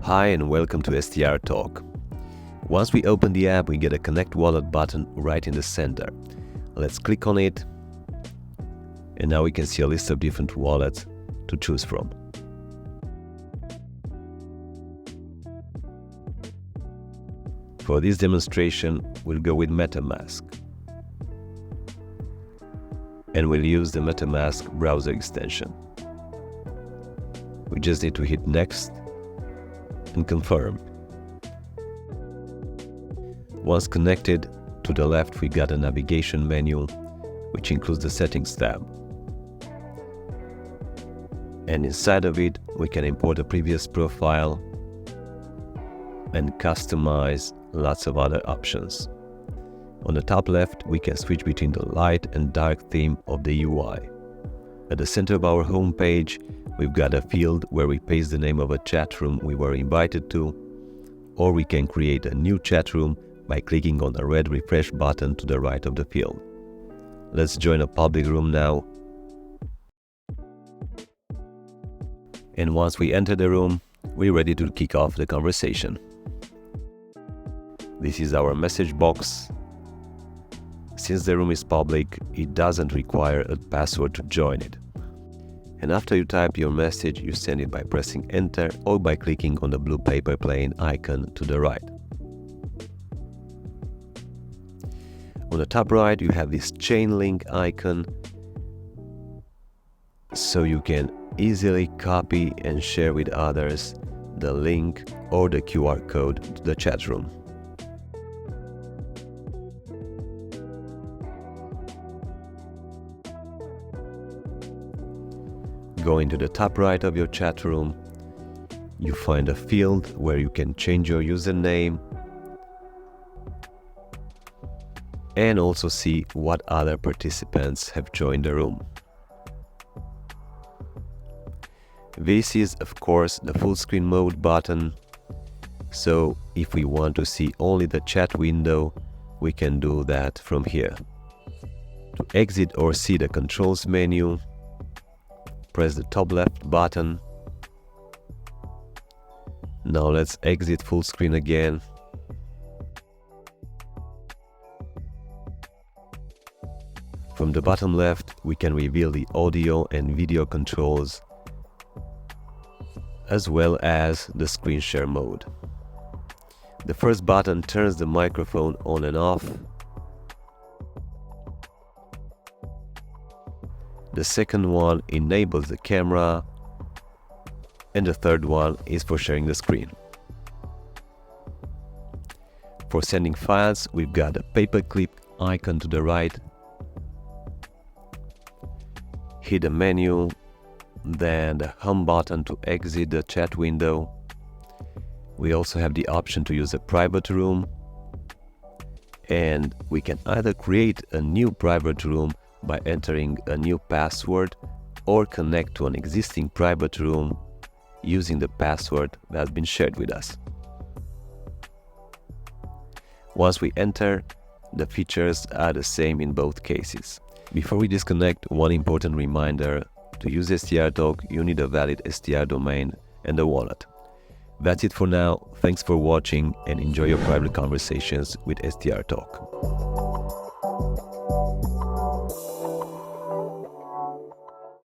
Hi and welcome to STR Talk. Once we open the app, we get a Connect Wallet button right in the center. Let's click on it, and now we can see a list of different wallets to choose from. For this demonstration, we'll go with MetaMask, and we'll use the MetaMask browser extension. We just need to hit Next and confirm. Once connected, to the left we got a navigation menu, which includes the Settings tab. And inside of it, we can import a previous profile and customize lots of other options. On the top left, we can switch between the light and dark theme of the UI. At the center of our home page, we've got a field where we paste the name of a chat room we were invited to, or we can create a new chat room by clicking on the red refresh button to the right of the field. Let's join a public room now. And once we enter the room, we're ready to kick off the conversation. This is our message box. Since the room is public, it doesn't require a password to join it. And after you type your message, you send it by pressing enter or by clicking on the blue paper plane icon to the right. On the top right, you have this chain link icon, so you can easily copy and share with others the link or the QR code to the chat room. Going to the top right of your chat room, you find a field where you can change your username and also see what other participants have joined the room. This is, of course, the full screen mode button, so if we want to see only the chat window, we can do that from here. To exit or see the controls menu, press the top left button. Now let's exit full screen again. From the bottom left, we can reveal the audio and video controls, as well as the screen share mode. The first button turns the microphone on and off. The second one enables the camera, and the third one is for sharing the screen. For sending files, we've got a paperclip icon to the right. Hit the menu, then the home button to exit the chat window. We also have the option to use a private room, and we can either create a new private room by entering a new password or connect to an existing private room using the password that has been shared with us. Once we enter, the features are the same in both cases. Before we disconnect, one important reminder: to use STR Talk, you need a valid STR domain and a wallet. That's it for now. Thanks for watching and enjoy your private conversations with STR Talk.